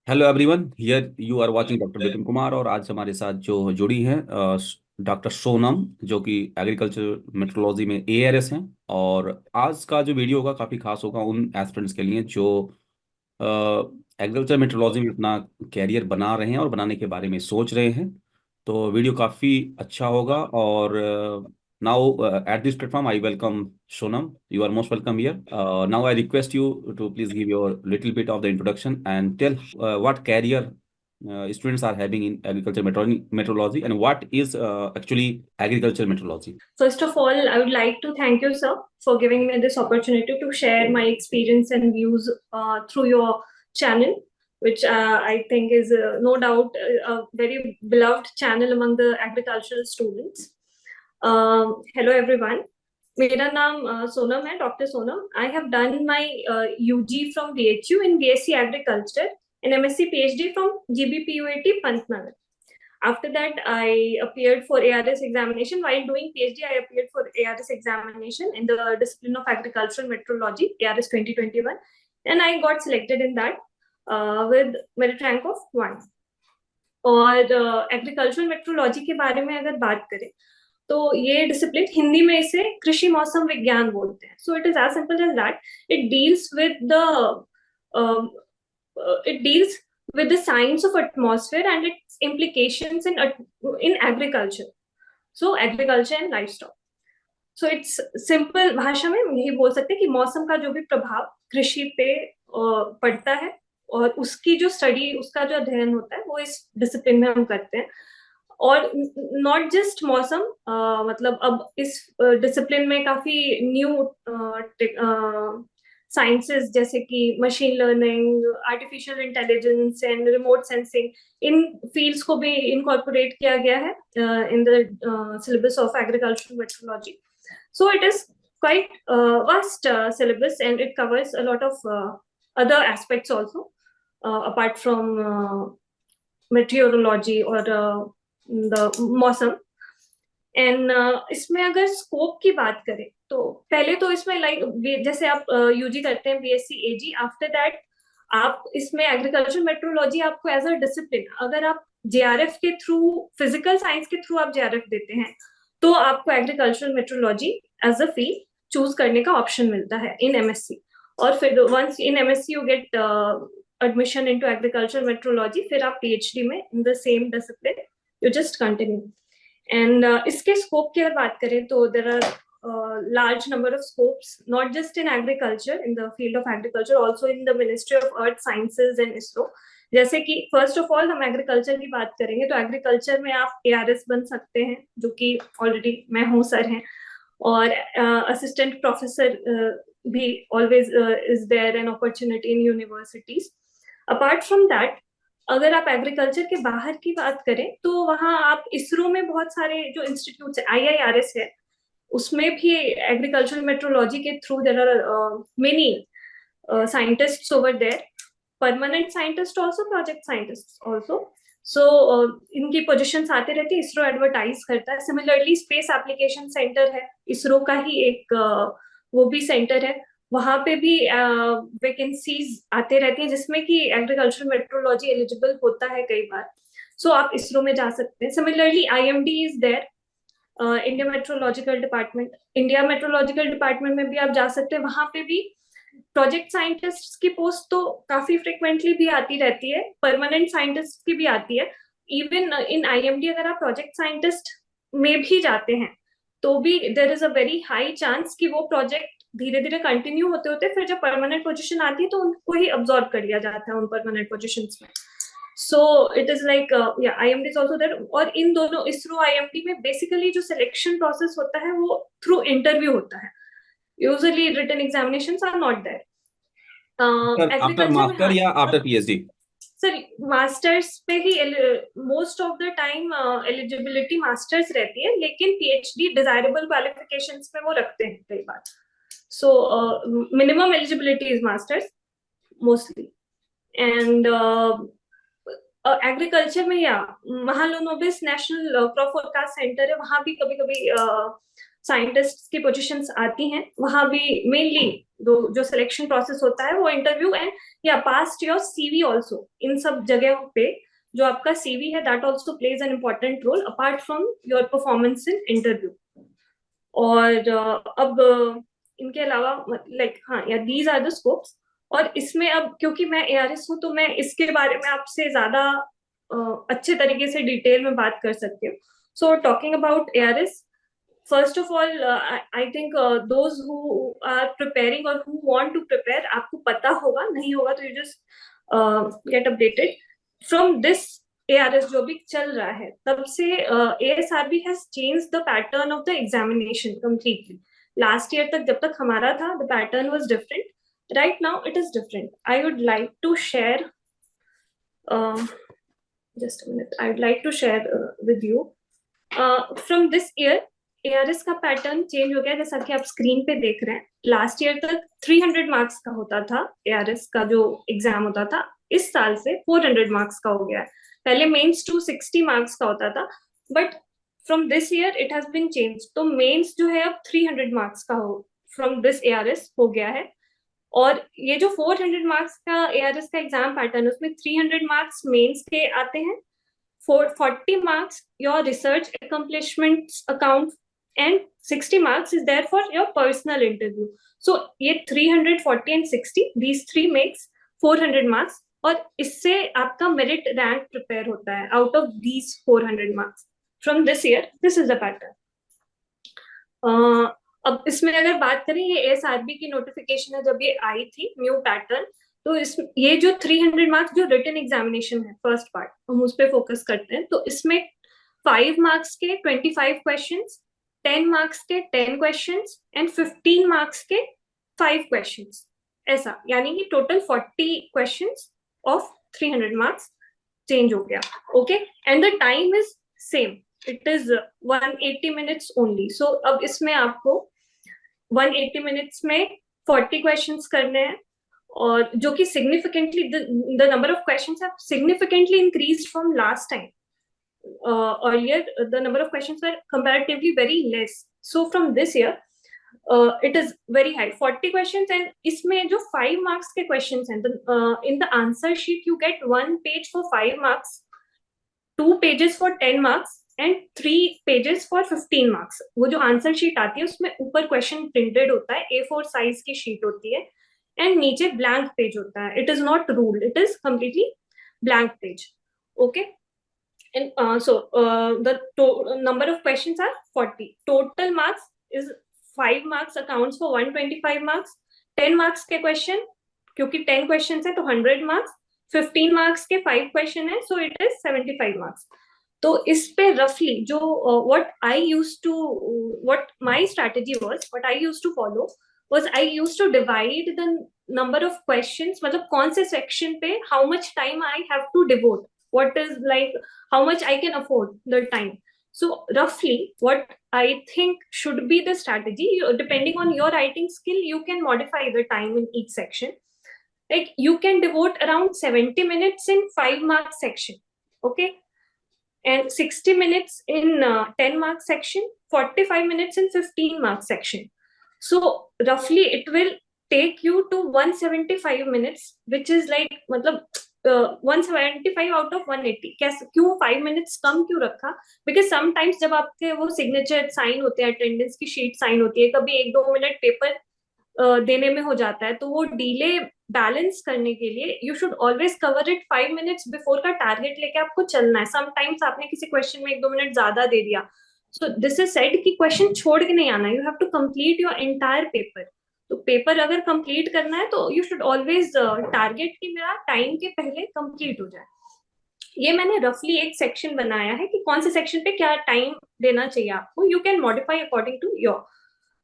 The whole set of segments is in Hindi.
Hello everyone, here you are watching doctor Vipin Kumar. और आज हमारे साथ जो जुड़ी हैं डॉक्टर सोनम, जो कि एग्रीकल्चर मेट्रोलॉजी में एआरएस हैं। और आज का जो वीडियो होगा काफ़ी खास होगा उन एस्पिरेंट्स के लिए जो एग्रीकल्चर मेट्रोलॉजी में अपना कैरियर बना रहे हैं और बनाने के बारे में सोच रहे हैं। तो वीडियो काफ़ी अच्छा होगा। और now at this platform I welcome Sonam. You are most welcome here. Now I request you to please give your little bit of the introduction and tell what career students are having in agriculture metrology, and what is actually agriculture metrology. First of all, I would like to thank you, sir, for giving me this opportunity to share my experience and views through your channel, which I think is no doubt a very beloved channel among the agricultural students. Hello, everyone. मेरा नाम सोनम है, doctor Sonam. I have done my UG from BHU in BSc agriculture and MSc PhD from GBPUAT Pantnagar. After that, I appeared for ARS examination. While doing PhD, I appeared for ARS examination in the discipline of agricultural metrology, ARS 2021, and I got selected in that with merit rank of 1. और एग्रीकल्चरल मेट्रोलॉजी के बारे में अगर बात करें तो ये डिसिप्लिन हिंदी में इसे कृषि मौसम विज्ञान बोलते हैं. So it is as simple as that. It deals with the it deals with the science of atmosphere and its implications in agriculture. So agriculture and livestock. So it's simple भाषा में यही बोल सकते हैं कि मौसम का जो भी प्रभाव कृषि पे पड़ता है और उसकी जो स्टडी, उसका जो अध्ययन होता है वो इस डिसिप्लिन में हम करते हैं. और नॉट जस्ट मौसम, मतलब अब इस डिसिप्लिन में काफी न्यू साइंसेस जैसे कि machine learning, artificial intelligence and remote sensing, in fields को भी इनकॉर्पोरेट किया गया है in the syllabus of agricultural metrology. So it is quite vast syllabus, and it covers a lot of other aspects also, apart from meteorology or the मौसम. एंड इसमें अगर स्कोप की बात करें तो पहले तो इसमें लाइक जैसे आप यूजी करते हैं बीएससी एजी, आफ्टर दैट आप इसमें एग्रीकल्चर मेट्रोलॉजी आपको एज अ डिसिप्लिन, अगर आप जेआरएफ के थ्रू, फिजिकल साइंस के थ्रू आप जेआरएफ देते हैं तो आपको agriculture meteorology as a field choose करने का ऑप्शन मिलता है इन एमएससी. और फिर once in MSc you get admission into agriculture meteorology, फिर आप पीएचडी में in the same discipline you just continue. And इसके स्कोप की अगर बात करें तो there are large number of scopes, not just in agriculture, in the field of agriculture, also in the Ministry of Earth Sciences and ISRO. जैसे कि फर्स्ट ऑफ ऑल हम एग्रीकल्चर की बात करेंगे तो एग्रीकल्चर में आप एआरएस बन सकते हैं, जो कि ऑलरेडी मैं हूँ, सर हैं. और असिस्टेंट प्रोफेसर भी always is there an opportunity in universities. Apart from that, अगर आप एग्रीकल्चर के बाहर की बात करें तो वहाँ आप इसरो में बहुत सारे जो इंस्टीट्यूट है, आईआईआरएस है, उसमें भी एग्रीकल्चरल मेट्रोलॉजी के through there are many scientists over there, permanent scientist also, project scientist also. So इनकी पोजीशंस आते रहती है, इसरो एडवर्टाइज करता है. सिमिलरली स्पेस एप्लीकेशन सेंटर है, इसरो का ही एक वो भी सेंटर है, वहां पे भी वैकेंसीज आते रहती हैं जिसमें कि एग्रीकल्चर मेट्रोलॉजी एलिजिबल होता है कई बार. सो आप इसरो में जा सकते हैं. Similarly IMD is there, India meteorological department. India meteorological department में भी आप जा सकते हैं. वहां पे भी प्रोजेक्ट साइंटिस्ट की पोस्ट तो काफी फ्रिक्वेंटली भी आती रहती है, परमानेंट साइंटिस्ट की भी आती है. इवन इन आईएमडी अगर आप प्रोजेक्ट साइंटिस्ट में भी जाते हैं तो भी there is a very high chance कि वो प्रोजेक्ट धीरे धीरे कंटिन्यू होते होते फिर जब परमानेंट पोजीशन आती है तो उनको ही अब्सॉर्ब कर लिया जाता है उन परमानेंट पोजीशंस में. So it is like IMD is also there. और इन दोनों, इसरो आईएमडी में बेसिकली जो सिलेक्शन प्रोसेस होता है वो थ्रू इंटरव्यू होता है. Usually written examinations are not there. After agriculture में मास्टर हाँ या आफ्टर पीएचडी? सर, मास्टर्स पे ही most of the time eligibility masters रहती है, लेकिन पीएचडी डिजायरेबल क्वालिफिकेशंस में वो रखते हैं कई बार. So minimum eligibility is masters mostly. And agriculture में या Mahalanobis national crop forecast centre है, वहां भी कभी कभी साइंटिस्ट की पोजीशंस आती हैं, वहां भी मेनली जो सिलेक्शन प्रोसेस होता है वो इंटरव्यू एंड या पास्ट योर सीवी ऑल्सो, इन सब जगहों पे जो आपका सीवी है that also plays an important role apart from your performance in interview. और अब इनके अलावा लाइक हाँ या दीज आर द स्कोप्स। और इसमें अब क्योंकि मैं एआरएस हूँ तो मैं इसके बारे में आपसे ज्यादा अच्छे तरीके से डिटेल में बात कर सकती हूँ। So talking about ARS, first of all I think those who are preparing और हु वांट टू प्रिपेयर, आपको पता होगा, नहीं होगा तो you just get updated from this ARS जो भी चल रहा है तब से। ASRB has change the pattern of the examination completely. Last year तक जब तक हमारा था the pattern was different, right now it is different. I would like to share just a minute, I would like to share with you from this year ARS का पैटर्न चेंज हो गया। जैसा कि आप स्क्रीन पे देख रहे हैं, लास्ट ईयर तक 300 मार्क्स का होता था एआरएस का जो एग्जाम होता था, इस साल से 400 मार्क्स का हो गया है। पहले मेंस 260 मार्क्स का होता था, but from this year it has been change, तो मेंस जो है अब 300 मार्क्स का हो फ्रॉम दिस एआरएस हो गया है। और ये जो 400 मार्क्स का एआरएस का एग्जाम पैटर्न है उसमें 300 मार्क्स मेंस के आते हैं, 40 marks your research accomplishments account, and 60 marks is there for your personal interview. So ये 340 and 60 these three makes 400 marks, और इससे आपका मेरिट रैंक प्रिपेयर होता है out of these 400 marks from this year. This is the pattern. अब इसमें अगर बात करें, ये एएसआरबी की नोटिफिकेशन है जब ये आई थी न्यू पैटर्न, तो इस ये जो 300 मार्क्स जो रिटन एग्जामिनेशन है फर्स्ट पार्ट हम उस पर फोकस करते हैं, तो इसमें 5 मार्क्स के 25 क्वेश्चंस, 10 मार्क्स के 10 क्वेश्चंस एंड 15 मार्क्स के 5 क्वेश्चंस, ऐसा यानी कि total 40 questions of 300 marks change हो गया। Okay, and the time is same, it is 180 minutes only. So अब इसमें आपको 180 मिनट्स में 40 क्वेश्चंस करने हैं, और जो कि significantly the number of questions have significantly increased from last time. earlier the number of questions were comparatively very less, so from this year it is very high, 40 questions। and इसमें जो 5 marks के questions हैं, in the answer sheet you get 1 page for 5 marks, 2 pages for 10 marks and 3 pages for 15 marks। वो जो आंसर शीट आती है उसमें ऊपर क्वेश्चन प्रिंटेड होता है, A4 साइज की शीट होती है, एंड नीचे ब्लैंक पेज होता है। It is not ruled, it is completely blank page. Okay, and so the number of questions are 40, total marks is 5 marks accounts for 125 marks, 10 marks के question क्योंकि 10 questions है तो 100 marks, 15 marks के 5 question है so it is 75 marks। तो इस पे रफली जो what my strategy was, what I used to follow was I used to divide the number of questions, मतलब कौन से section पे how much time I have to devote, what is like how much I can afford the time। So roughly what I think should be the strategy, depending on your writing skill you can modify the time in each section, like you can devote around 70 minutes in 5 mark section, okay, and 60 minutes in 10 mark section, 45 minutes in 15 mark section। So roughly it will take you to 175 minutes, which is like मतलब 175 आउट ऑफ 180। कैसे, क्यों 5 मिनट्स कम क्यों रखा? बिकॉज समटाइम्स जब आपके वो सिग्नेचर साइन होते हैं, अटेंडेंस की शीट साइन होती है, कभी 1-2 मिनट पेपर देने में हो जाता है, तो वो डिले बैलेंस करने के लिए you should always cover it 5 minutes before का टारगेट लेके आपको चलना है। समटाइम्स आपने किसी क्वेश्चन में 1-2 मिनट ज्यादा दे दिया, सो दिस इज सेड कि क्वेश्चन छोड़ के नहीं आना, you have to complete your entire paper. तो पेपर अगर कंप्लीट करना है तो यू शुड ऑलवेज टारगेट कि मेरा टाइम के पहले कंप्लीट हो जाए। ये मैंने रफली एक सेक्शन बनाया है कि कौन से सेक्शन पे क्या टाइम देना चाहिए आपको, you can modify according to your.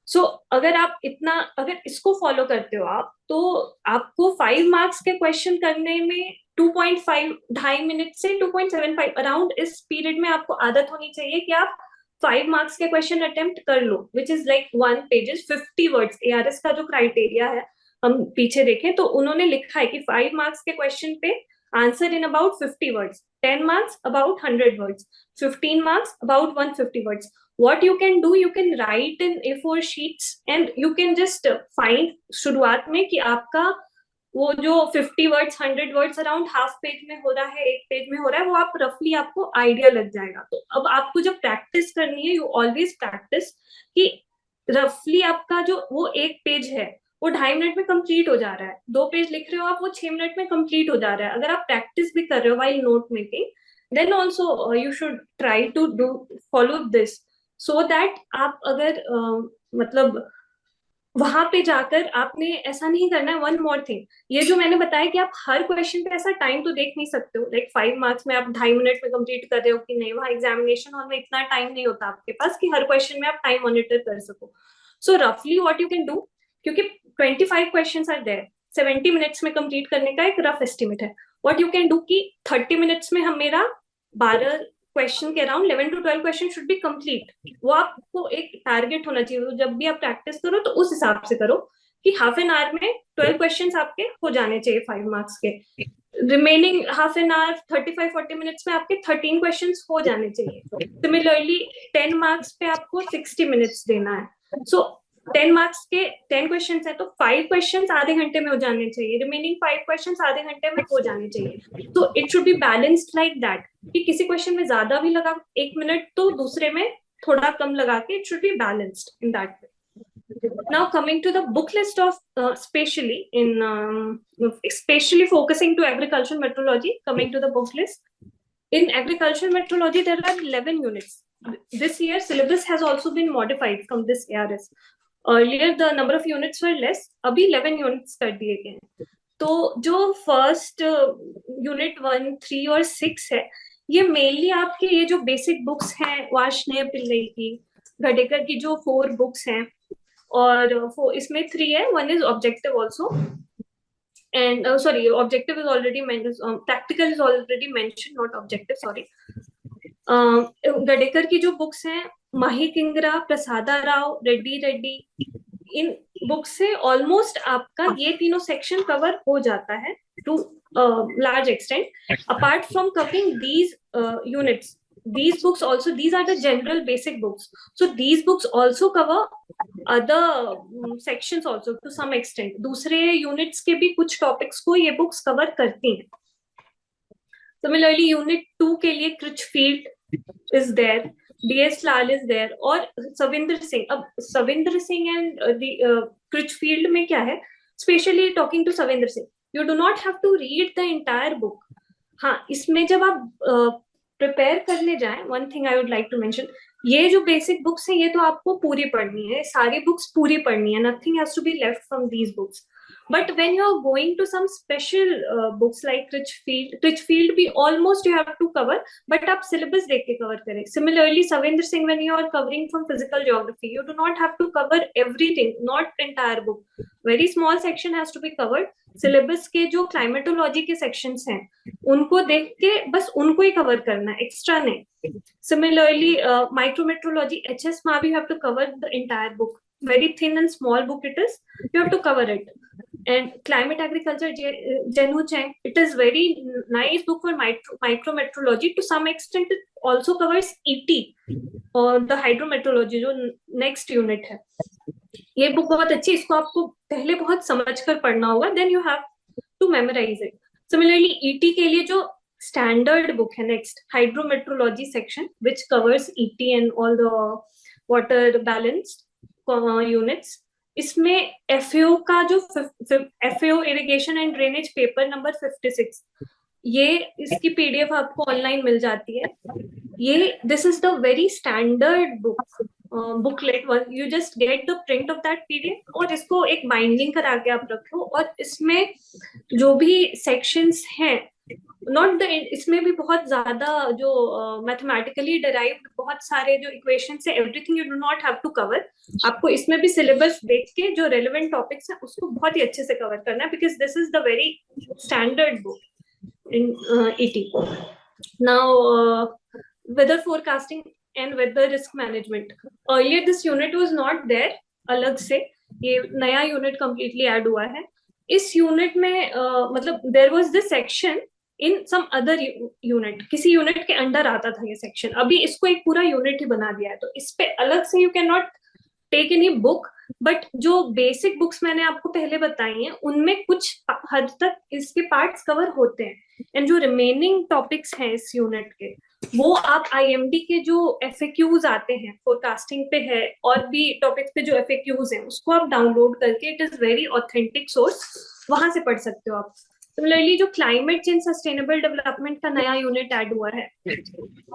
So अगर इसको फॉलो करते हो आप, तो आपको 5 मार्क्स के क्वेश्चन करने में 2.5 2.5 मिनट से 2.75 अराउंड इस पीरियड में आपको आदत होनी चाहिए कि आप 5 मार्क्स के क्वेश्चन अटेम्प्ट कर लो, which is like 1 pages 50 words. ARS का जो क्राइटेरिया है हम पीछे देखें तो उन्होंने लिखा है कि 5 मार्क्स के क्वेश्चन पे answer in about 50 words, 10 marks about 100 words, 15 marks about 150 words. What you can do, you can write in A4 sheets and you can just find शुरुआत में कि आपका वो जो 50 words 100 words around half page में हो रहा है, एक पेज में हो रहा है, वो आप रफली आपको आइडिया लग जाएगा. तो अब आपको जब प्रैक्टिस करनी है, यू ऑलवेज प्रैक्टिस कि रफली आपका जो वो एक पेज है वो 2.5 मिनट में कंप्लीट हो जा रहा है, 2 पेज लिख रहे हो आप, वो 6 मिनट में कंप्लीट हो जा रहा है. अगर आप प्रैक्टिस भी कर रहे हो while note making, then also you should try to do follow this, so that आप अगर मतलब वहां पे जाकर आपने ऐसा नहीं करना है. वन मोर थिंग, ये जो मैंने बताया कि आप हर क्वेश्चन पे ऐसा टाइम तो देख नहीं सकते हो, लाइक 5 मार्क्स में आप 2.5 मिनट में कंप्लीट कर रहे हो कि नहीं, वहां एग्जामिनेशन हॉल में इतना टाइम नहीं होता आपके पास कि हर क्वेश्चन में आप टाइम मॉनिटर कर सको. सो रफली व्हाट यू कैन डू, क्योंकि 25 क्वेश्चंस आर देयर, 70 मिनट्स में कंप्लीट करने का एक रफ एस्टिमेट है. व्हाट यू कैन डू कि 30 मिनट्स में हम मेरा 12 क्वेश्चन के around 11 to 12 question should be complete. वो आपको एक टारगेट होना चाहिए. तो जब भी आप प्रैक्टिस करो तो उस हिसाब से करो कि हाफ एन आवर में 12 क्वेश्चंस आपके हो जाने चाहिए 5 मार्क्स के. Remaining half an hour 35-40 minutes में आपके 13 क्वेश्चंस हो जाने चाहिए. सिमिलरली 10 मार्क्स पे आपको 60 मिनट्स देना है. सो 10 मार्क्स के 10 क्वेश्चंस है तो 5 क्वेश्चंस आधे घंटे में हो जाने चाहिए, रिमेनिंग 5 क्वेश्चंस आधे घंटे में हो जाने चाहिए. तो it should be balanced like that कि किसी क्वेश्चन में ज्यादा भी लगा 1 मिनट तो दूसरे में थोड़ा कम लगा के, it should be balanced in that way. Now coming to the book list of especially focusing to agricultural metrology, coming to the book list. In agricultural metrology, there are 11 units. This year, syllabus has also been modified from this ARS. Earlier, the number of units were less. अभी 11 units कर दिए गए हैं. तो जो फर्स्ट यूनिट 1, 3 और 6 है, ये मेनली आपके ये जो बेसिक बुक्स हैं, वार्ष्णेय पिल्लई की, घटेकर की जो 4 बुक्स हैं, और इसमें 3 है. 1 is objective also, and sorry, objective is already mentioned, practical is already mentioned, not objective, sorry. Gadekar की जो बुक्स हैं, माही किंगरा, प्रसादा राव, रेड्डी, इन बुक से ऑलमोस्ट आपका ये तीनों सेक्शन कवर हो जाता है to large extent. Apart from covering these units, these books also, these are the general basic books, so these books also cover other sections also to some extent. दूसरे units के भी कुछ topics को ये books cover करती हैं. Similarly, unit 2 के लिए Critchfield is there, DS Lal is there, और सविंदर सिंह. अब सविंदर सिंह एंड Critchfield में क्या है, specially talking to Savinder Singh, you do not have to read the entire book. हाँ, इसमें जब आप प्रिपेयर करने जाएं, one thing I would like to mention, ये जो बेसिक बुक्स हैं ये तो आपको पूरी पढ़नी है, सारी बुक्स पूरी पढ़नी है, nothing has to be left from these books. But when you are going to some special books like Critchfield भी almost you have to cover, but आप syllabus देख के cover करें. Similarly, Savendra Singh, when you are covering from physical geography, you do not have to cover everything, not entire book. Very small section has to be covered. Syllabus के जो climatology के sections हैं, उनको देख के बस उनको ही cover करना है, extra नहीं. Similarly, micrometrology, HS में you have to cover the entire book. Very thin and small book it is, you have to cover it. And climate agriculture, Jenu Cheng, it is very nice book for micrometrology. To some extent it also covers ET और the hydrometeorology जो next unit है. ये book बहुत अच्छी, इसको आपको पहले बहुत समझ कर पढ़ना होगा, then you have to memorize it. Similarly, ET के लिए जो standard book है next, hydrometeorology section, which covers ET and all the water balanced units. इसमें FAO का जो FAO irrigation and drainage paper number 56, ये इसकी PDF आपको ऑनलाइन मिल जाती है. ये this is the very standard booklet, you just get the print of that PDF और इसको एक बाइंडिंग करा के आप रखो, और इसमें जो भी सेक्शंस हैं, नॉट द, इसमें भी बहुत ज्यादा जो मैथमेटिकली डिराइव्ड बहुत सारे जो इक्वेशंस है, everything you do not have to cover. आपको इसमें भी सिलेबस देख के जो रेलेवेंट टॉपिक्स हैं उसको बहुत ही अच्छे से कवर करना है, because this is the very standard book in ET. Now weather forecasting and weather risk management, earlier this unit was not there, अलग से ये नया यूनिट कंप्लीटली ऐड हुआ है. इस यूनिट में मतलब there was this section in some other unit, किसी यूनिट के अंडर आता था ये सेक्शन, अभी इसको एक पूरा यूनिट ही बना दिया है, तो इस पे अलग से you can not take any book, but जो बेसिक बुक्स मैंने आपको पहले बताई हैं उनमें कुछ हद तक इसके पार्ट्स कवर होते हैं, एंड जो रिमेनिंग टॉपिक्स हैं इस यूनिट के वो आप आईएमडी के जो एफएक्यूज आते हैं फोरकास्टिंग पे है और भी टॉपिक्स पे जो एफएक्यूज हैं उसको आप डाउनलोड करके, it is very authentic source, वहां से पढ़ सकते हो आप। सिमिलरली जो क्लाइमेट चेंज सस्टेनेबल डेवलपमेंट का नया यूनिट ऐड हुआ है,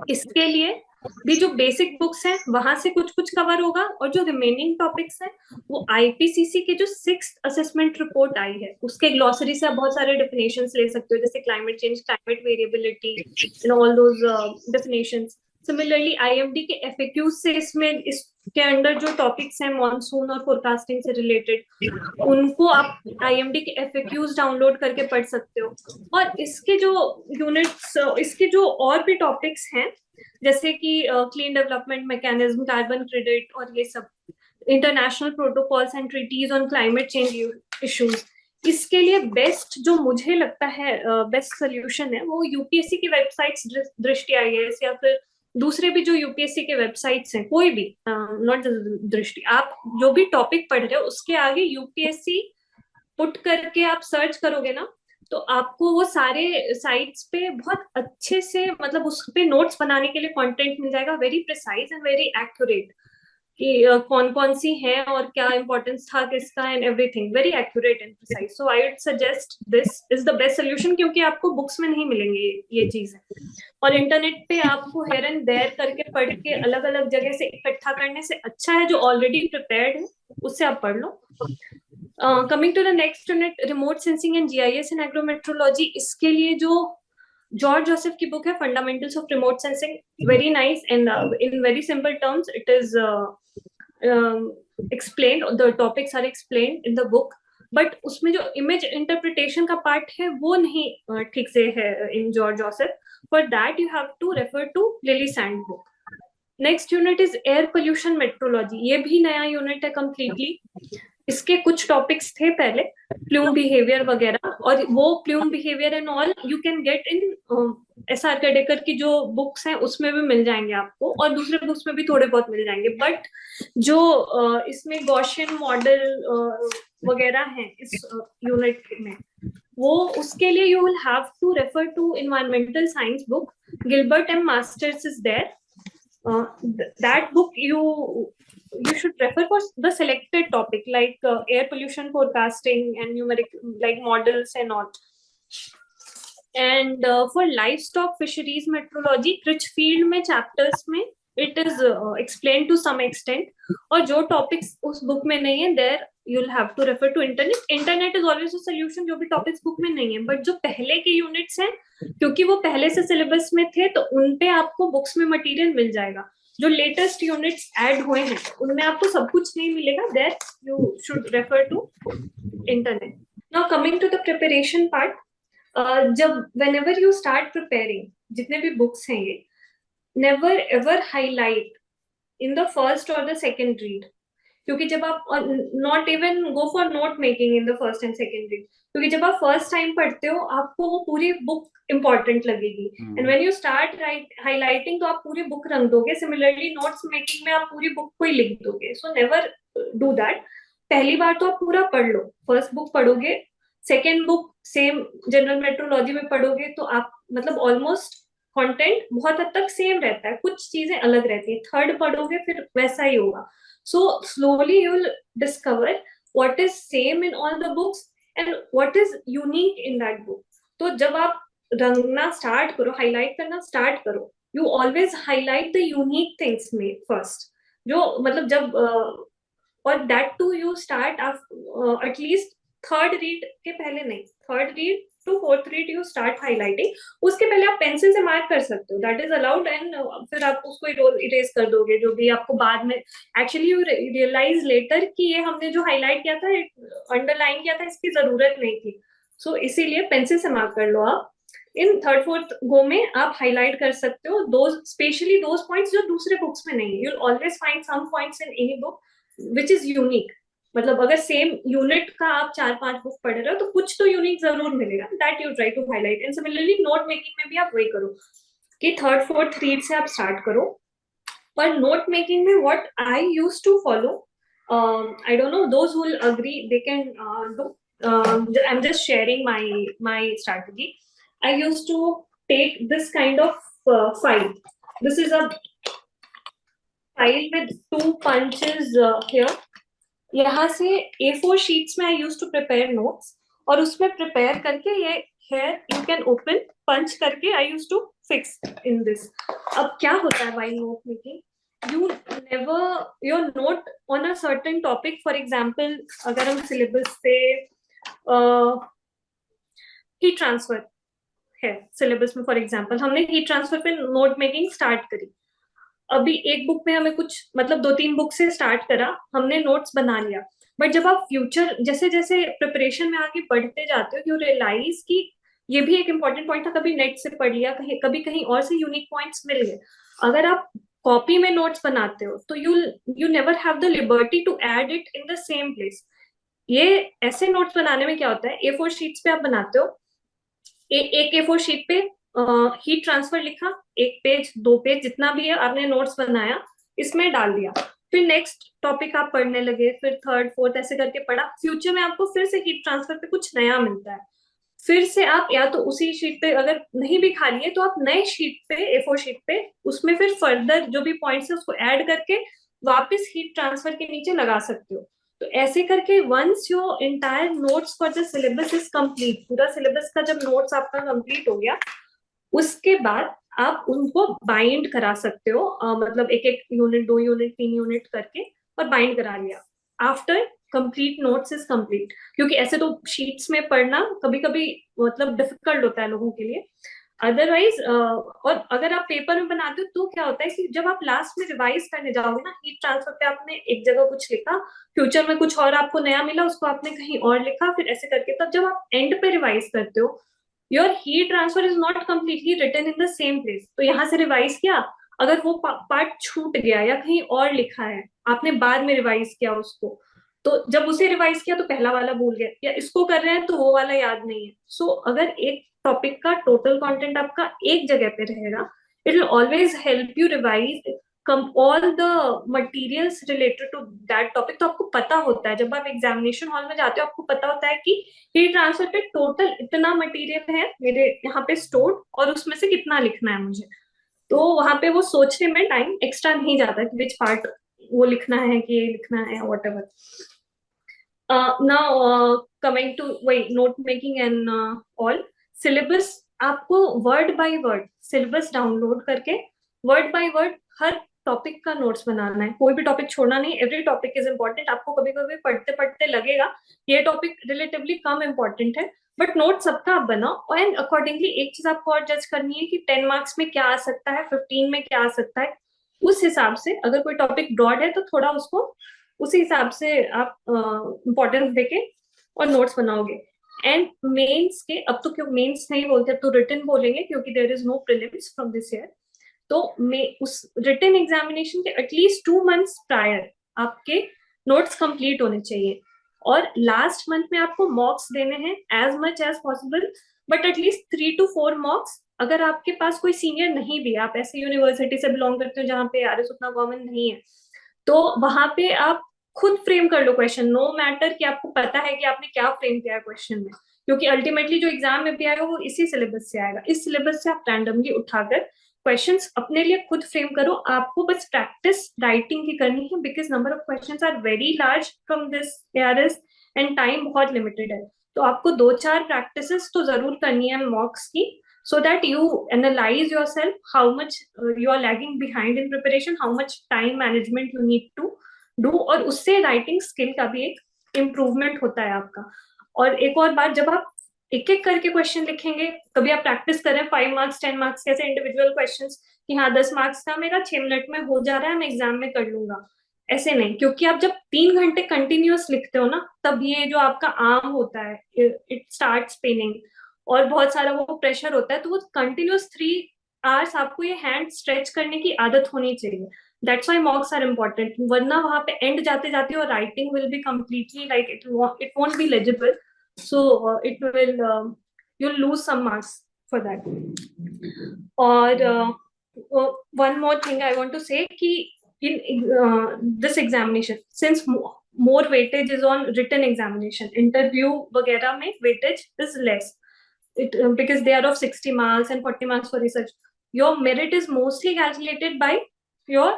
इसके लिए भी जो बेसिक बुक्स हैं वहां से कुछ कुछ कवर होगा, और जो रिमेनिंग टॉपिक्स हैं वो आईपीसीसी के जो 6th असेसमेंट रिपोर्ट आई है उसके ग्लॉसरी से आप बहुत सारे डेफिनेशंस ले सकते हो, जैसे climate change, climate variability, and all those definitions. Similarly IMD के एफएक्यूज से इसमें इसके अंडर जो टॉपिक्स हैं मॉनसून और फोरकास्टिंग से रिलेटेड, उनको आप आईएमडी के एफएक्यूज डाउनलोड करके पढ़ सकते हो। और इसके जो यूनिट्स, इसके जो और भी टॉपिक्स हैं जैसे कि clean development mechanism, carbon credit और ये सब, international protocols and treaties on climate change issues, इसके लिए बेस्ट जो मुझे लगता है बेस्ट सोल्यूशन है वो यूपीएससी की वेबसाइट्स, दृष्टि आईएएस या फिर दूसरे भी जो यूपीएससी के वेबसाइट्स हैं, कोई भी, नॉट दृष्टि, आप जो भी टॉपिक पढ़ रहे हो उसके आगे यूपीएससी पुट करके आप सर्च करोगे ना, तो आपको वो सारे साइट्स पे बहुत अच्छे से, मतलब उस पे नोट्स बनाने के लिए कंटेंट मिल जाएगा, very precise and very accurate, कि कौन कौन सी है और क्या इंपॉर्टेंस था किसका, and everything very accurate and precise. So I would suggest this is the best solution, क्योंकि आपको बुक्स में नहीं मिलेंगे ये चीजें, और इंटरनेट पे आपको हेयर एंड देयर करके पढ़ के अलग अलग जगह से इकट्ठा करने से अच्छा है जो ऑलरेडी प्रिपेयर्ड है उससे आप पढ़ लो। Coming to the next unit, remote sensing and GIS and agrometeorology, इसके लिए जो जॉर्ज जोसेफ की बुक है fundamentals of remote sensing, very nice and in very simple terms it is explained, the topics are explained in the book, but उसमें जो इमेज इंटरप्रिटेशन का पार्ट है वो नहीं ठीक से है in George Joseph, for that you have to refer to Lillesand book. Next unit is air pollution meteorology, ये भी नया यूनिट है कंप्लीटली, इसके कुछ टॉपिक्स थे पहले, प्लूम बिहेवियर वगैरह, और वो plume behaviour and all you can get in SR Kedekar की जो बुक्स हैं उसमें भी मिल जाएंगे आपको, और दूसरे बुक्स में भी थोड़े बहुत मिल जाएंगे, बट जो इसमें गॉसियन मॉडल वगैरह हैं इस यूनिट में, वो उसके लिए you will have to refer to environmental science book, Gilbert M Masters is there, that book you should refer for the selected topic like air pollution forecasting and numeric like models and all, and for livestock fisheries metrology Critchfield में chapters में it is explained to some extent, और जो topics उस book में नहीं है there you'll have to refer to internet is always a solution, जो भी topics book में नहीं है, but जो पहले के units हैं क्योंकि वो पहले से सिलेबस में थे तो उन पे आपको बुक्स में मटेरियल मिल जाएगा, जो लेटेस्ट यूनिट्स ऐड हुए हैं उनमें आपको सब कुछ नहीं मिलेगा, there you should refer to internet. Now coming to the preparation part, जब व्हेनेवर यू स्टार्ट प्रिपेयरिंग जितने भी बुक्स हैं ये, never ever highlight in the first और द सेकेंड रीड, क्योंकि जब आप not even go for note making in the first and second read, क्योंकि जब आप फर्स्ट टाइम पढ़ते हो आपको वो पूरी बुक इंपॉर्टेंट लगेगी, and when you start highlighting तो आप पूरी बुक रंग दोगे, सिमिलरली नोट्स मेकिंग में आप पूरी बुक को ही लिख दोगे, सो नेवर डू दैट। पहली बार तो आप पूरा पढ़ लो, फर्स्ट बुक पढ़ोगे, second book same general metrology में पढ़ोगे तो आप मतलब ऑलमोस्ट कंटेंट बहुत हद तक सेम रहता है, कुछ चीजें अलग रहती है, थर्ड पढ़ोगे फिर वैसा ही होगा, so slowly you will discover what is same in all the books and what is unique in that book। तो जब आप रंगना स्टार्ट करो, हाईलाइट करना स्टार्ट करो, you always highlight the unique things में first, जो मतलब जब और that too you start at least third read के पहले नहीं, third read to fourth read you start highlighting, उसके पहले आप पेंसिल से मार्क कर सकते हो, दैट इज अलाउड, एंड फिर आप उसको इरेज कर दोगे जो भी आपको बाद में, एक्चुअली यू रियलाइज लेटर कि ये हमने जो हाईलाइट किया था, अंडरलाइन किया था, इसकी जरूरत नहीं थी, सो इसीलिए पेंसिल से मार्क कर लो आप। इन थर्ड फोर्थ गो में आप हाईलाइट कर सकते हो दो, स्पेशली दोज पॉइंट्स जो दूसरे बुक्स में नहीं, you always find some points in any book which is unique, मतलब अगर सेम यूनिट का आप 4-5 बुक पढ़ रहे हो तो कुछ तो यूनिक जरूर मिलेगा, that you try to highlight. And similarly note making में भी आप वही करो कि थर्ड फोर्थ रीड से आप स्टार्ट करो। पर नोट मेकिंग में what I use to follow, I don't know those who will agree they can do, I am just sharing my strategy. I use to take this kind of file, this is a file with two punches here. यहाँ से A4 शीट्स में I use to prepare notes, और उसमें प्रिपेयर करके ये here you can open, punch करके I use to fix in this. अब क्या होता है while note making, you never your note on a certain topic, for example अगर हम सिलेबस पे हीट ट्रांसफर है सिलेबस में, फॉर एग्जाम्पल हमने हीट ट्रांसफर पे नोट मेकिंग स्टार्ट करी, अभी एक बुक में हमें कुछ मतलब 2-3 बुक से स्टार्ट करा, हमने नोट्स बना लिया, बट जब आप फ्यूचर जैसे जैसे प्रिपरेशन में आगे बढ़ते जाते हो, यू रियलाइज कि ये भी एक इंपॉर्टेंट पॉइंट था, कभी नेट से पढ़ लिया, कहीं कभी कहीं और से यूनिक पॉइंट्स मिल गए। अगर आप कॉपी में नोट्स बनाते हो तो you never have the liberty to add it in the same place. ये ऐसे नोट्स बनाने में क्या होता है, A4 शीट्स पे आप बनाते हो, एक A4 शीट पे हीट ट्रांसफर लिखा, 1 पेज 2 पेज जितना भी है आपने नोट्स बनाया इसमें डाल दिया, फिर नेक्स्ट टॉपिक आप पढ़ने लगे, फिर थर्ड फोर्थ ऐसे करके पढ़ा, फ्यूचर में आपको फिर से हीट ट्रांसफर पे कुछ नया मिलता है, फिर से आप या तो उसी शीट पे अगर नहीं भी खाली है तो आप नए शीट पे A4 शीट पे उसमें फिर फर्दर जो भी पॉइंट्स है उसको ऐड करके वापस हीट ट्रांसफर के नीचे लगा सकते हो। तो ऐसे करके once your entire notes for the syllabus is complete, पूरा सिलेबस का जब नोट्स आपका कंप्लीट हो गया उसके बाद आप उनको बाइंड करा सकते हो, मतलब एक एक यूनिट 2 यूनिट 3 यूनिट करके और बाइंड करा लिया after complete notes is complete. क्योंकि ऐसे तो शीट्स में पढ़ना कभी कभी मतलब डिफिकल्ट होता है लोगों के लिए, अदरवाइज और अगर आप पेपर में बनाते हो तो क्या होता है कि जब आप लास्ट में रिवाइज करने जाओगे ना, हीट ट्रांसफर पे आपने एक जगह कुछ लिखा, फ्यूचर में कुछ और आपको नया मिला उसको आपने कहीं और लिखा, फिर ऐसे करके तब जब आप एंड पे रिवाइज करते हो your heat transfer is not completely written in the same place. तो यहाँ से रिवाइज किया, अगर वो पार्ट छूट गया या कहीं और लिखा है, आपने बाद में रिवाइज किया उसको, तो जब उसे रिवाइज किया तो पहला वाला भूल गया, या इसको कर रहे हैं तो वो वाला याद नहीं है। सो अगर एक टॉपिक का टोटल कंटेंट आपका एक जगह पे रहेगा, it will always help you revise come all the materials related to that topic. तो आपको पता होता है जब आप एग्जामिनेशन हॉल में जाते हो, आपको पता होता है कि हीट ट्रांसफर पे टोटल इतना मटेरियल है मेरे यहाँ पे स्टोर, और उसमें से कितना लिखना है मुझे। तो वहां पे वो सोचने में टाइम एक्स्ट्रा नहीं जाता कि विच पार्ट वो लिखना है कि ये लिखना है whatever. Now coming to वही note making and all, syllabus आपको word by word syllabus download करके वर्ड बाय वर्ड हर टॉपिक का नोट्स बनाना है, कोई भी टॉपिक छोड़ना नहीं, एवरी टॉपिक इज इंपॉर्टेंट। आपको कभी कभी पढ़ते पढ़ते लगेगा ये टॉपिक रिलेटिवली कम इंपॉर्टेंट है, बट नोट सबका आप बनाओ, एंड अकॉर्डिंगली एक चीज आपको और जज करनी है कि 10 मार्क्स में क्या आ सकता है, 15 में क्या आ सकता है, उस हिसाब से अगर कोई टॉपिक ब्रॉड है तो थोड़ा उसको उसी हिसाब से आप इम्पोर्टेंस देके और नोट्स बनाओगे। एंड मेंस के, अब तो क्यों मेंस नहीं बोलते, अब तो रिटन बोलेंगे क्योंकि there is no prelims from this year. तो मे उस रिटन एग्जामिनेशन के एटलीस्ट 2 मंथ्स प्रायर आपके नोट्स कंप्लीट होने चाहिए, और लास्ट मंथ में आपको मॉक्स देने हैं as much as possible, but at least 3 to 4 mocks. अगर आपके पास कोई सीनियर नहीं भी, आप ऐसे यूनिवर्सिटी से बिलोंग करते हो जहाँ पे आरएस उतना कॉमन नहीं है, तो वहां पे आप खुद फ्रेम कर लो क्वेश्चन, नो मैटर कि आपको पता है कि आपने क्या फ्रेम किया है क्वेश्चन में, क्योंकि अल्टीमेटली जो एग्जाम में भी आएगा वो इसी सिलेबस से आएगा। इस सिलेबस से आप रैंडमली उठाकर क्वेश्चंस अपने लिए खुद फ्रेम करो, आपको बस प्रैक्टिस राइटिंग की करनी है, because number of questions are very large from this ARS and time बहुत लिमिटेड है। तो आपको 2-4 प्रैक्टिसेस तो जरूर करनी है मॉक्स की, so that you analyze yourself how much you are lagging behind in preparation, how much time management you need to do, और उससे राइटिंग स्किल का भी एक इम्प्रूवमेंट होता है आपका। और एक और बात, जब आप एक एक करके क्वेश्चन लिखेंगे, कभी आप प्रैक्टिस करें 5 मार्क्स 10 मार्क्स कैसे इंडिविजुअल क्वेश्चंस कि हाँ 10 मार्क्स का मेरा 6 मिनट में हो जा रहा है, मैं एग्जाम में कर लूंगा, ऐसे नहीं। क्योंकि आप जब 3 घंटे कंटिन्यूअस लिखते हो ना, तब ये जो आपका आर्म होता है इट स्टार्ट स्पिनिंग, और बहुत सारा वो प्रेशर होता है, तो वो कंटिन्यूअस 3 आवर्स आपको ये हैंड स्ट्रेच करने की आदत होनी चाहिए। That's why mocks are important, वरना वहां पे एंड जाते जाते और writing will be completely like it won't be legible, so it will you'll lose some marks for that. और one more thing I want to say कि in this examination, since more weightage is on written examination, interview वगैरह में weightage is less, because they are of 60 marks and 40 marks for research. Your merit is mostly calculated by your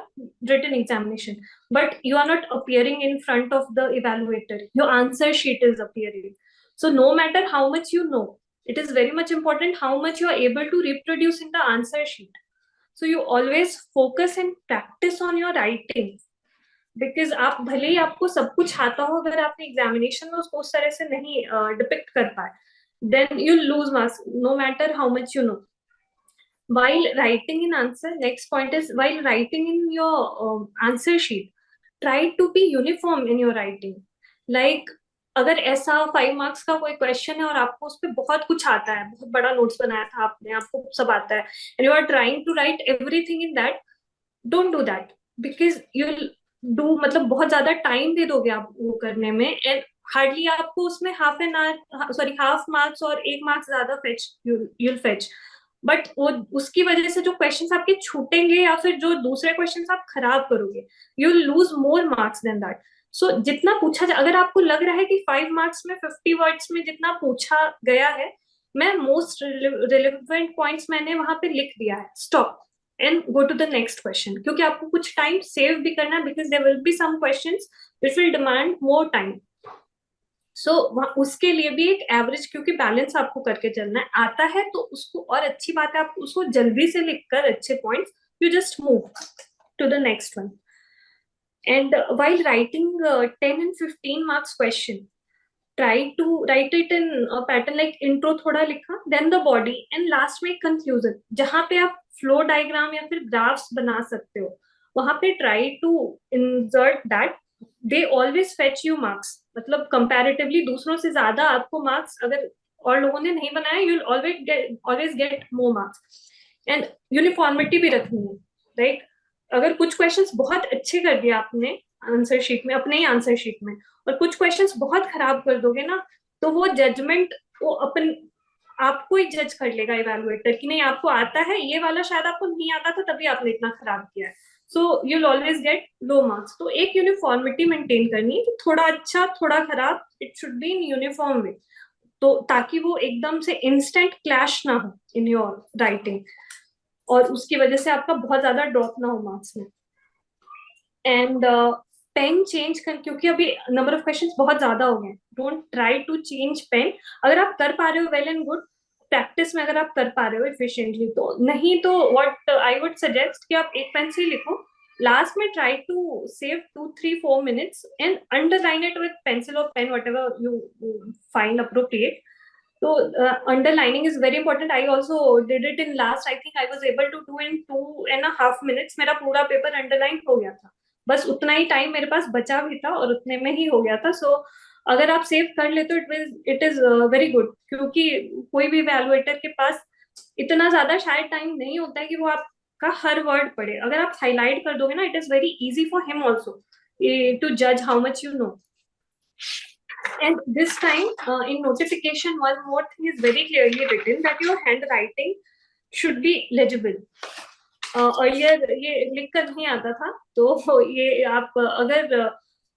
written examination, but you are not appearing in front of the evaluator. Your answer sheet is appearing. So no matter how much you know, it is very much important how much you are able to reproduce in the answer sheet. So you always focus and practice on your writing, because आप भले ही आपको सब कुछ आता हो, अगर आपने एग्जामिनेशन में उसको उस तरह से नहीं डिपिक्ट कर पाए, then you lose marks no matter how much you know. While writing in answer, next point is, while writing in your answer sheet, try to be uniform in your writing. Like, अगर ऐसा 5 मार्क्स का कोई क्वेश्चन है और आपको उस पर बहुत कुछ आता है, बहुत बड़ा नोट्स बनाया था आपने, आपको सब आता है, and you are trying to write everything in that, don't do that, because you do मतलब बहुत ज्यादा टाइम दे दोगे आप वो करने में, एंड हार्डली आपको उसमें half an hour, sorry half marks और 1 मार्क्स ज्यादा फेच यूल फेच, बट वो उसकी वजह से जो क्वेश्चंस आपके छूटेंगे या फिर जो दूसरे क्वेश्चंस आप खराब करोगे, you lose more marks than that. So जितना पूछा जाए, अगर आपको लग रहा है कि 5 मार्क्स में 50 वर्ड्स में जितना पूछा गया है, मैं मोस्ट रिलेवेंट पॉइंट्स मैंने वहां पे लिख दिया है, stop and go to the next question, क्योंकि आपको कुछ टाइम सेव भी करना है, because there will be some questions which will demand more time. So उसके लिए भी एक एवरेज, क्योंकि बैलेंस आपको करके चलना है, आता है तो उसको, और अच्छी बात है आप उसको जल्दी से लिखकर अच्छे points, you just move to the next one. And while writing 10 and 15 marks question, try to write it in a pattern like intro थोड़ा लिखा, then the body, and last में conclusion, जहां पे आप फ्लो डायग्राम या फिर ग्राफ्स बना सकते हो, वहां पे try to insert that. They always fetch you marks, मतलब कंपैरेटिवली दूसरों से ज्यादा आपको मार्क्स, अगर और लोगों ने नहीं बनाया, you always get more marks. And uniformity भी रखनी है, राइट. अगर कुछ क्वेश्चंस बहुत अच्छे कर दिया आपने आंसर शीट में, अपने ही आंसर शीट में, और कुछ क्वेश्चंस बहुत खराब कर दोगे ना, तो वो जजमेंट वो अपन आपको ही जज कर लेगा इवेलुएटर कि नहीं आपको आता है, ये वाला शायद आपको नहीं आता था तभी आपने इतना खराब किया है. So you'll always get low marks. तो एक यूनिफॉर्मिटी मेंटेन करनी है कि थोड़ा अच्छा थोड़ा खराब, it should be in uniform way, तो ताकि वो एकदम से इंस्टेंट क्लैश ना हो इन योर राइटिंग, और उसकी वजह से आपका बहुत ज्यादा ड्रॉप ना हो मार्क्स में. एंड पेन चेंज कर, क्योंकि अभी नंबर ऑफ क्वेश्चंस बहुत ज्यादा हो गए, don't try to change pen. अगर आप कर पा रहे हो वेल एंड गुड, प्रैक्टिस में अगर आप कर पा रहे हो इफिशिएंटली, तो नहीं तो व्हाट आई वुड सजेस्ट कि आप एक पेन से ही लिखो. लास्ट में try to save 2 3 4 minutes and underline it with pencil और pen, whatever you find appropriate. तो underlining is very important. I also did it in last, I think I was able to do in 2.5 minutes. मेरा पूरा पेपर अंडरलाइन हो गया था, बस उतना ही टाइम मेरे पास बचा भी था और उतने में ही हो गया था. सो अगर आप सेव कर ले तो इट इज वेरी गुड, क्योंकि कोई भी वैल्यूएटर के पास इतना ज्यादा शायद टाइम नहीं होता है कि वो आपका हर वर्ड पढ़े. अगर आप हाईलाइट कर दोगे ना, it is very easy for him also to जज how much you know. And this time, in notification, one more thing is very clearly written that your handwriting should be legible. Earlier ये लिख कर नहीं आता था, तो ये आप अगर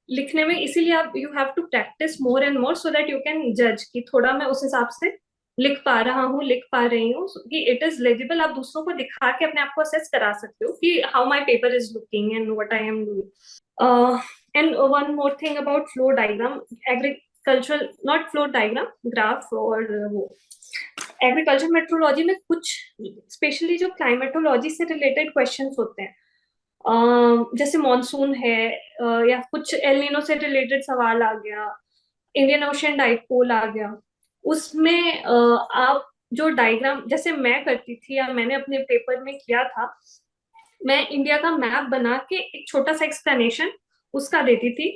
लिखने में, इसीलिए आप you have to practice more and more, so that you can जज कि थोड़ा मैं उस हिसाब से लिख पा रहा हूँ, लिख पा रही हूँ, कि इट इज लेजिबल. आप दूसरों को दिखा के अपने आप को असेस करा सकते हो कि how my paper is looking and what I am doing. And one more thing about flow diagram, agricultural, not flow diagram, graph, और वो एग्रीकल्चर मेट्रोलॉजी में कुछ स्पेशली जो क्लाइमेटोलॉजी से रिलेटेड क्वेश्चंस होते हैं, जैसे मॉनसून है, या कुछ एल नीनो से रिलेटेड सवाल आ गया, इंडियन ओशियन डाइपोल आ गया, उसमें आप जो डायग्राम जैसे मैं करती थी या मैंने अपने पेपर में किया था, मैं इंडिया का मैप बना के एक छोटा सा एक्सप्लेनेशन उसका देती थी,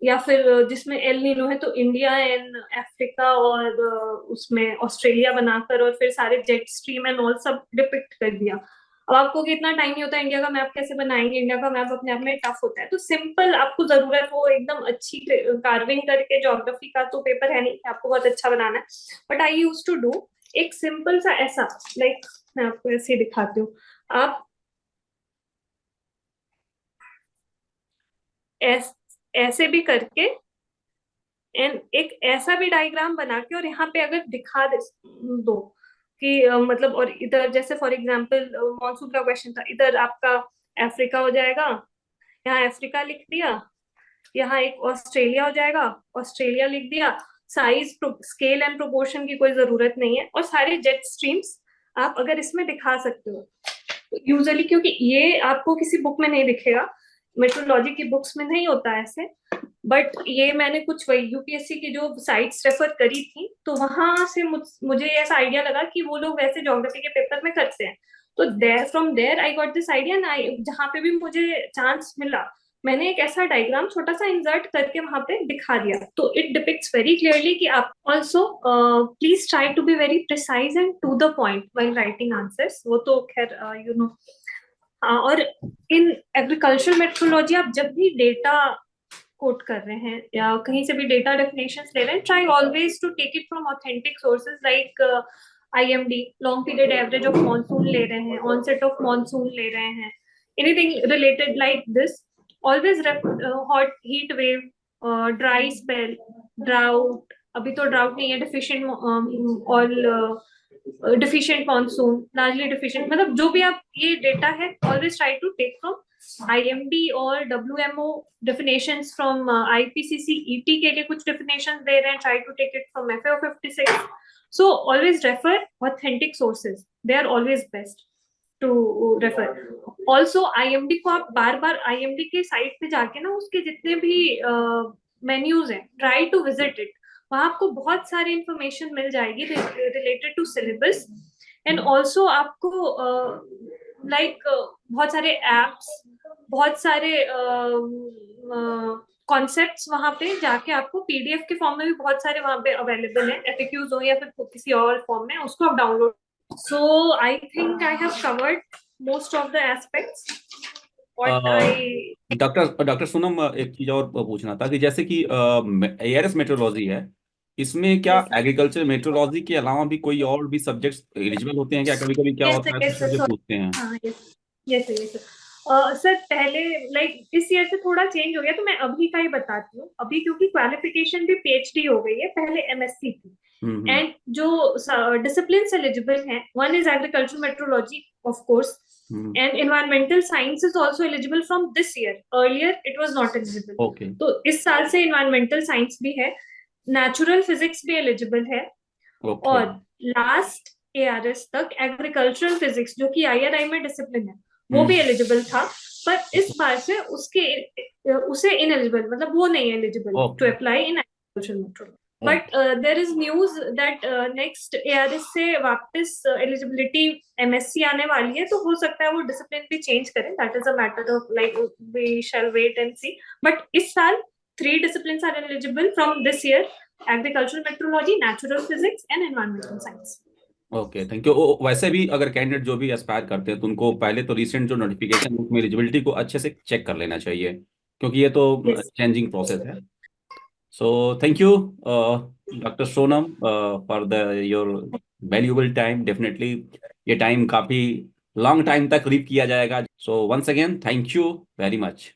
या फिर जिसमें एल नीनो है तो इंडिया एंड अफ्रीका, और उसमें ऑस्ट्रेलिया बनाकर, और फिर सारे जेट स्ट्रीम एंड ऑल सब डिपिक्ट कर दिया. अब आपको कि इतना टाइम नहीं होता, इंडिया का मैप कैसे बनाएंगे, इंडिया का मैप अपने आप में टफ होता है, तो सिंपल आपको जरूरत हो एकदम अच्छी कार्विंग करके, ज्योग्राफी का तो पेपर है नहीं कि आपको बहुत अच्छा बनाना है, but I use to do एक सिंपल सा ऐसा, लाइक मैं आपको ऐसे ही दिखाती हूँ। आप ऐसे भी करके एंड एक ऐसा भी डायग्राम बना के, और यहाँ पे अगर दिखा दो कि मतलब, और इधर जैसे फॉर एग्जांपल मॉनसून का क्वेश्चन था, इधर आपका अफ्रीका हो जाएगा, यहाँ अफ्रीका लिख दिया, यहाँ एक ऑस्ट्रेलिया हो जाएगा, ऑस्ट्रेलिया लिख दिया। साइज, स्केल एंड प्रोपोर्शन की कोई जरूरत नहीं है, और सारे जेट स्ट्रीम्स आप अगर इसमें दिखा सकते हो यूजली, क्योंकि ये आपको किसी बुक में नहीं दिखेगा, मेट्रोलॉजी की बुक्स में नहीं होता ऐसे, बट ये मैंने कुछ वही यूपीएससी की जो साइट्स रेफर करी थी, तो वहां से मुझे ऐसा आइडिया लगा कि वो लोग वैसे ज्योग्राफी के पेपर में करते हैं। तो there from there I got this idea, ना जहाँ पे भी मुझे चांस मिला, मैंने एक ऐसा डायग्राम छोटा सा इंसर्ट करके वहां पे दिखा दिया, तो इट डिपिक्ट्स वेरी क्लियरली कि आप also please try to be very precise and to the point while writing answers, वो तो खैर यू नो। और इन एग्रीकल्चर मेट्रोलॉजी आप जब भी डेटा कोट कर रहे हैं या कहीं से भी डेटा डेफिनेशंस ले रहे हैं, try always to take it from authentic sources like IMD, long period average of monsoon ले रहे हैं, ऑनसेट ऑफ मॉनसून ले रहे हैं, anything related like this, always hot heat wave, dry spell, drought, अभी तो ड्राउट नहीं है, deficient all, deficient monsoon, largely deficient, मतलब जो भी आप ये डेटा है always try to take from IMD और WMO definitions from IPCC ET के लिए कुछ definitions दे रहे हैं, try to take it from FAO 56, so always refer authentic sources, they are always best to refer. Also IMD को आप बार बार IMD के साइट पे जाके ना उसके जितने भी मेन्यूज हैं, try to visit it, वहां आपको बहुत सारी इंफॉर्मेशन मिल जाएगी related to syllabus, and also आपको बहुत सारे एप्स, बहुत सारे कॉन्सेप्ट्स वहां पे जाके आपको पीडीएफ के फॉर्म में भी बहुत सारे वहां पे अवेलेबल है, एफएक्यूज हो या फिर किसी और फॉर्म में, उसको आप download. So I think I have covered most of the aspects what I. Doctor doctor Sonam, एक चीज और पूछना था कि जैसे कि एआरएस मेट्रोलॉजी है, इसमें क्या यस एग्रीकल्चर मेट्रोलॉजी के अलावा भी कोई और भी सब्जेक्ट्स एलिजिबल होते हैं क्या? कभी कभी क्या यस होता है यस कुछ मुझे सर, पूछते हैं। हाँ यस यस यस सर, पहले लाइक इस ईयर से थोड़ा चेंज हो गया, तो मैं अभी का ही बताती हूँ, अभी क्योंकि क्वालिफिकेशन भी पीएचडी हो गई है, पहले एमएससी थी। हम्म। एंड जो डिसिप्लिन एलिजिबल हैं, one is agriculture metrology of course, hmm. And environmental science is also eligible from this year, earlier it was not eligible, okay. तो इस साल से environmental science भी है, नेचुरल फिजिक्स भी एलिजिबल है, ओके। और लास्ट एआरएस तक एग्रीकल्चरल फिजिक्स जो कि आईआरआई में डिसिप्लिन है, वो भी हम्म। एलिजिबल था, पर इस बार से उसे इनएलिजिबल, मतलब वो नहीं eligible to okay. Apply in agriculture meteorology, okay. But there is news that next ARS से वापस एलिजिबिलिटी एमएससी आने वाली है, तो हो सकता है वो डिसिप्लिन भी चेंज करें, that is a matter of like we shall wait and see, but इस साल 3 disciplines are eligible from this year: agricultural metrology, natural physics, and environmental science. Okay, thank you. वैसे भी अगर कैंडिडेट जो भी एस्पायर करते हैं तो उनको पहले तो रिसेंट जो नोटिफिकेशन उसमें एलिजिबिलिटी को अच्छे से चेक कर लेना चाहिए, क्योंकि ये तो Yes. चेंजिंग प्रोसेस है। So thank you doctor Sonam for the your valuable time. Definitely ये टाइम काफ़ी लॉन्ग टाइम तक रीड किया जाएगा। So once again thank you very much.